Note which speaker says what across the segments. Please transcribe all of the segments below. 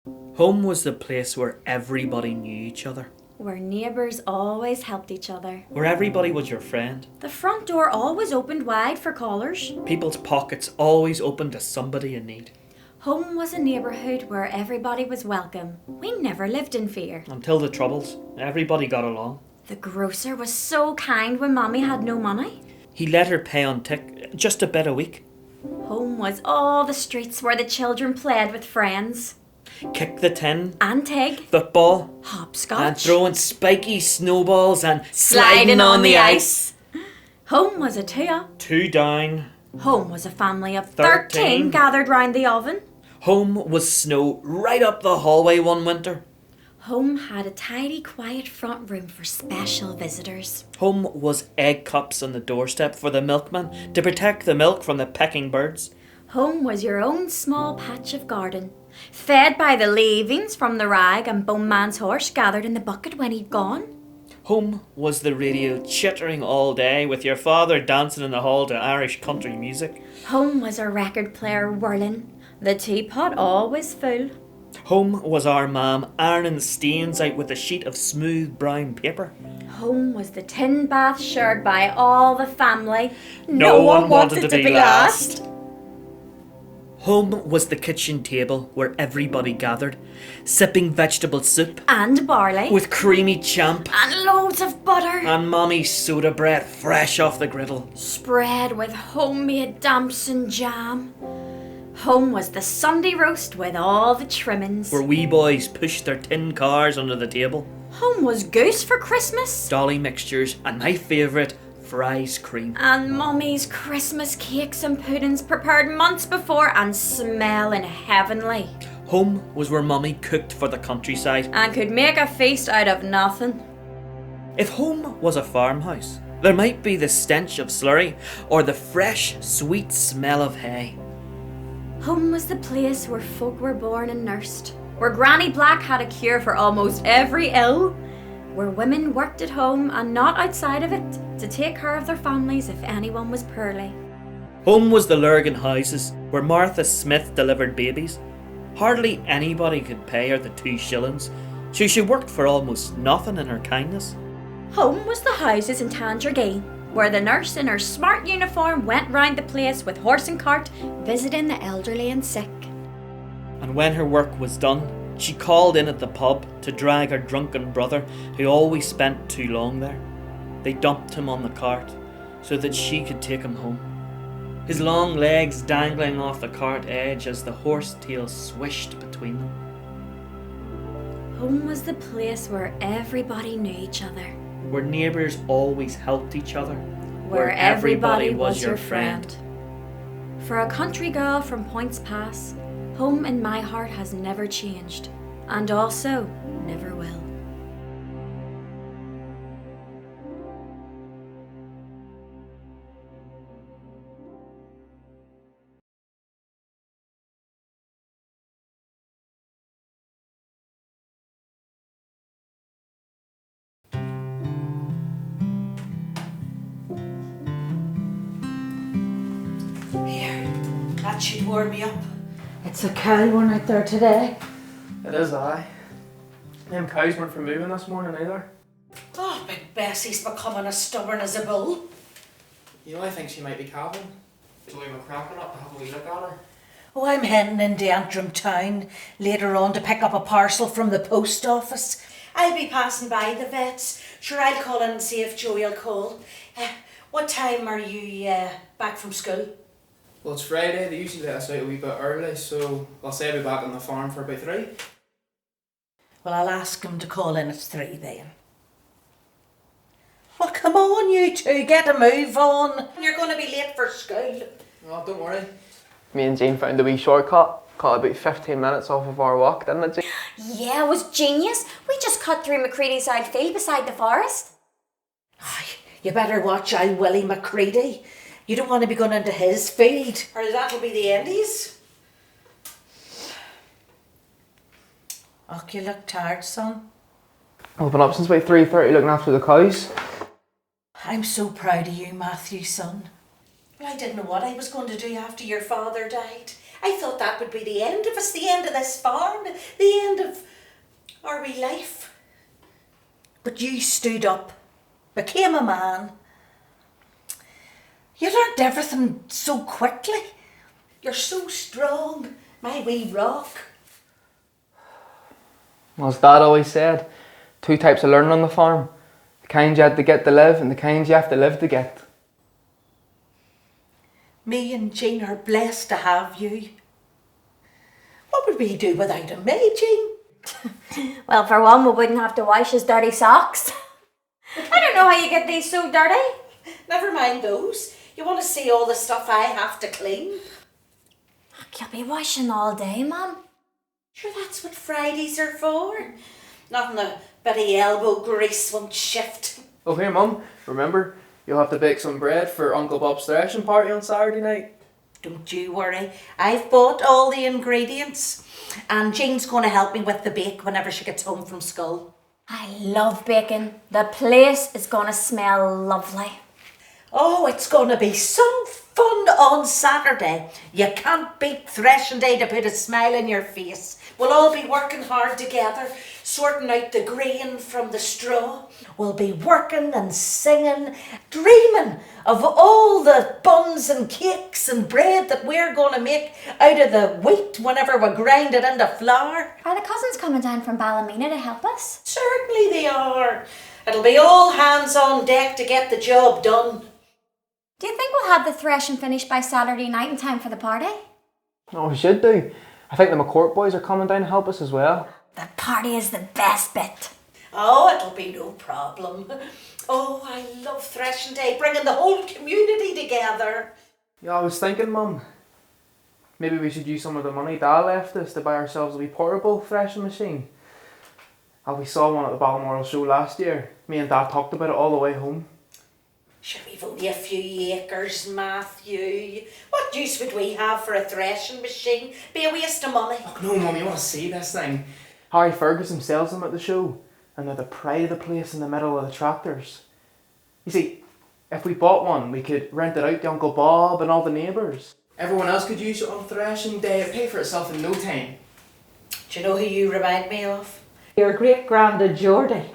Speaker 1: Home was the place where everybody knew each other.
Speaker 2: Where neighbours always helped each other.
Speaker 1: Where everybody was your friend.
Speaker 2: The front door always opened wide for callers.
Speaker 1: People's pockets always open to somebody in need.
Speaker 2: Home was a neighbourhood where everybody was welcome. We never lived in fear.
Speaker 1: Until the Troubles, everybody got along.
Speaker 2: The grocer was so kind when Mommy had no money.
Speaker 1: He let her pay on tick, just a bit a week.
Speaker 2: Home was all the streets where the children played with friends.
Speaker 1: Kick the tin.
Speaker 2: And tig.
Speaker 1: Football.
Speaker 2: Hopscotch.
Speaker 1: And throwing spiky snowballs and
Speaker 2: sliding on the ice. Home was a 2-up.
Speaker 1: 2 down.
Speaker 2: Home was a family of 13 gathered round the oven.
Speaker 1: Home was snow right up the hallway one winter.
Speaker 2: Home had a tidy, quiet front room for special visitors.
Speaker 1: Home was egg cups on the doorstep for the milkman to protect the milk from the pecking birds.
Speaker 2: Home was your own small patch of garden, fed by the leavings from the rag and bone man's horse gathered in the bucket when he'd gone.
Speaker 1: Home was the radio chittering all day with your father dancing in the hall to Irish country music.
Speaker 2: Home was a record player whirling, the teapot always full.
Speaker 1: Home was our mam ironing stains out with a sheet of smooth brown paper.
Speaker 2: Home was the tin bath shared by all the family.
Speaker 1: No one wanted to be last. Home was the kitchen table where everybody gathered, sipping vegetable soup.
Speaker 2: And barley.
Speaker 1: With creamy champ.
Speaker 2: And loads of butter.
Speaker 1: And Mommy's soda bread fresh off the griddle.
Speaker 2: Spread with homemade damson jam. Home was the Sunday roast with all the trimmings.
Speaker 1: Where wee boys pushed their tin cars under the table.
Speaker 2: Home was goose for Christmas.
Speaker 1: Dolly mixtures and my favourite, fries cream.
Speaker 2: And Mummy's Christmas cakes and puddings prepared months before and smelling heavenly.
Speaker 1: Home was where Mummy cooked for the countryside.
Speaker 2: And could make a feast out of nothing.
Speaker 1: If home was a farmhouse, there might be the stench of slurry or the fresh, sweet smell of hay.
Speaker 2: Home was the place where folk were born and nursed, where Granny Black had a cure for almost every ill, where women worked at home and not outside of it to take care of their families if anyone was poorly.
Speaker 1: Home was the Lurgan houses where Martha Smith delivered babies. Hardly anybody could pay her the 2 shillings, so she worked for almost nothing in her kindness.
Speaker 2: Home was the houses in Tandragee, where the nurse in her smart uniform went round the place with horse and cart, visiting the elderly and sick.
Speaker 1: And when her work was done, she called in at the pub to drag her drunken brother, who always spent too long there. They dumped him on the cart so that she could take him home. His long legs dangling off the cart edge as the horse tail swished between them.
Speaker 2: Home was the place where everybody knew each other.
Speaker 1: Where neighbours always helped each other.
Speaker 2: Where everybody was your friend. For a country girl from Points Pass, home in my heart has never changed, and also never will.
Speaker 3: That should warm me up. It's a cold one out there today.
Speaker 4: It is, aye. Them cows weren't for moving this morning either.
Speaker 3: Oh, big Bessie's becoming as stubborn as a bull.
Speaker 4: You know, I think she might be calving. So we were cracking up to have a wee look at her.
Speaker 3: Oh, I'm heading into Antrim town later on to pick up a parcel from the post office. I'll be passing by the vets. Sure, I'll call in and see if Joey'll call. What time are you back from school?
Speaker 4: Well, it's Friday. They usually let us out a wee bit early, so I'll say I'll be back on the farm for about 3.
Speaker 3: Well, I'll ask him to call in at 3 then. Well, come on, you two, get a move on. You're going to be late for school.
Speaker 4: Oh, don't worry. Me and Jean found a wee shortcut. Cut about 15 minutes off of our walk, didn't it, Jean?
Speaker 2: Yeah, it was genius. We just cut through McCready's side field beside the forest.
Speaker 3: Aye, you better watch out Willie McCready. You don't want to be going into his field, or that'll be the Indies. Oh, you look tired, son.
Speaker 4: I've been up since about 3:30 looking after the cows.
Speaker 3: I'm so proud of you, Matthew, son. I didn't know what I was going to do after your father died. I thought that would be the end of us, the end of this farm, the end of our wee life. But you stood up, became a man. You learnt everything so quickly. You're so strong, my wee rock.
Speaker 4: Well, as Dad always said, 2 types of learning on the farm. The kind you had to get to live and the kind you have to live to get.
Speaker 3: Me and Jean are blessed to have you. What would we do without him, eh, Jean?
Speaker 2: Well, for one, we wouldn't have to wash his dirty socks. I don't know how you get these so dirty.
Speaker 3: Never mind those. You want to see all the stuff I have to clean?
Speaker 2: You'll be washing all day, Mum.
Speaker 3: Sure, that's what Fridays are for. Nothing a bit of elbow grease won't shift.
Speaker 4: Oh, here, Mum. Remember, you'll have to bake some bread for Uncle Bob's threshing party on Saturday night.
Speaker 3: Don't you worry. I've bought all the ingredients. And Jean's going to help me with the bake whenever she gets home from school.
Speaker 2: I love baking. The place is going to smell lovely.
Speaker 3: Oh, it's going to be some fun on Saturday. You can't beat threshing day to put a smile on your face. We'll all be working hard together, sorting out the grain from the straw. We'll be working and singing, dreaming of all the buns and cakes and bread that we're going to make out of the wheat whenever we grind it into flour.
Speaker 2: Are the cousins coming down from Ballymena to help us?
Speaker 3: Certainly they are. It'll be all hands on deck to get the job done.
Speaker 2: Do you think we'll have the threshing finished by Saturday night in time for the party?
Speaker 4: Oh, we should do. I think the McCourt boys are coming down to help us as well.
Speaker 2: The party is the best bit.
Speaker 3: Oh, it'll be no problem. Oh, I love threshing day, bringing the whole community together.
Speaker 4: Yeah, I was thinking, Mum, maybe we should use some of the money Dad left us to buy ourselves a wee portable threshing machine. We saw one at the Balmoral show last year. Me and Dad talked about it all the way home.
Speaker 3: Sure, we've only a few acres, Matthew. What use would we have for a threshing machine? Be a waste of money.
Speaker 4: Oh no, Mum, you want to see this thing? Harry Ferguson sells them at the show, and they're the pride of the place in the middle of the tractors. You see, if we bought one, we could rent it out to Uncle Bob and all the neighbours. Everyone else could use it on threshing day. It'd pay for itself in no time.
Speaker 3: Do you know who you remind me of? Your great-granddad Geordie.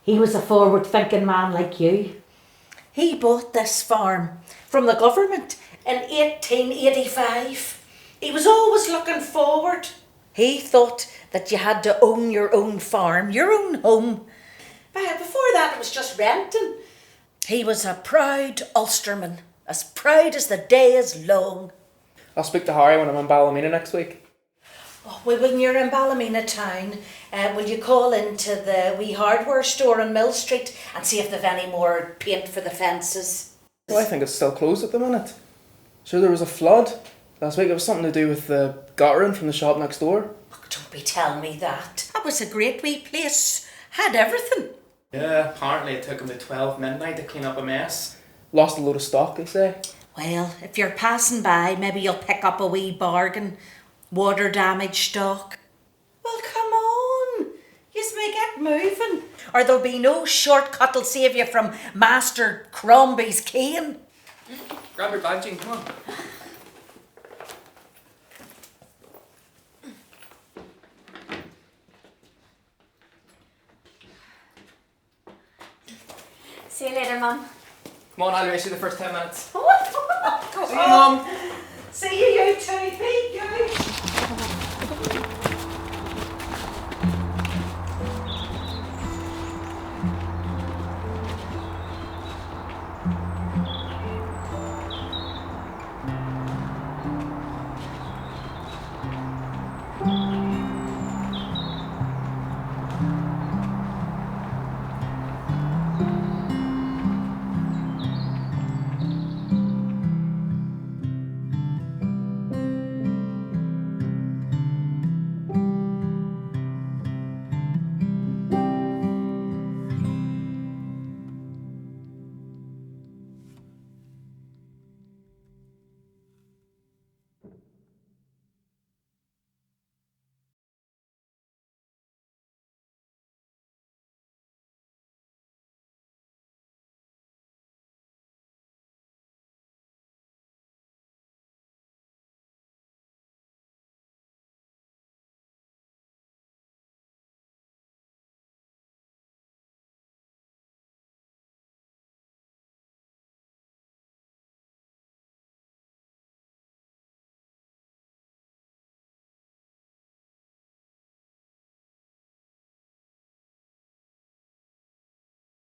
Speaker 3: He was a forward-thinking man like you. He bought this farm from the government in 1885. He was always looking forward. He thought that you had to own your own farm, your own home. But before that it was just renting. He was a proud Ulsterman, as proud as the day is long.
Speaker 4: I'll speak to Harry when I'm in Ballymena next week.
Speaker 3: Oh, well, when you're in Ballymena town, will you call into the wee hardware store on Mill Street and see if they've any more paint for the fences?
Speaker 4: Well, I think it's still closed at the minute. Sure, there was a flood last week. It was something to do with the guttering from the shop next door.
Speaker 3: Oh, don't be telling me that. That was a great wee place. Had everything.
Speaker 4: Yeah, apparently it took him to 12 midnight to clean up a mess. Lost a load of stock, they say.
Speaker 3: Well, if you're passing by, maybe you'll pick up a wee bargain. Water damage stock. Well, come on. Yous may get moving. Or there'll be no shortcut that'll save you from Master Crombie's cane.
Speaker 4: Grab your bag, Jean, come on.
Speaker 2: See you later, Mum.
Speaker 4: Come on, I'll race you the first 10 minutes.
Speaker 3: Come
Speaker 4: See you, Mum.
Speaker 3: See you too. Be good.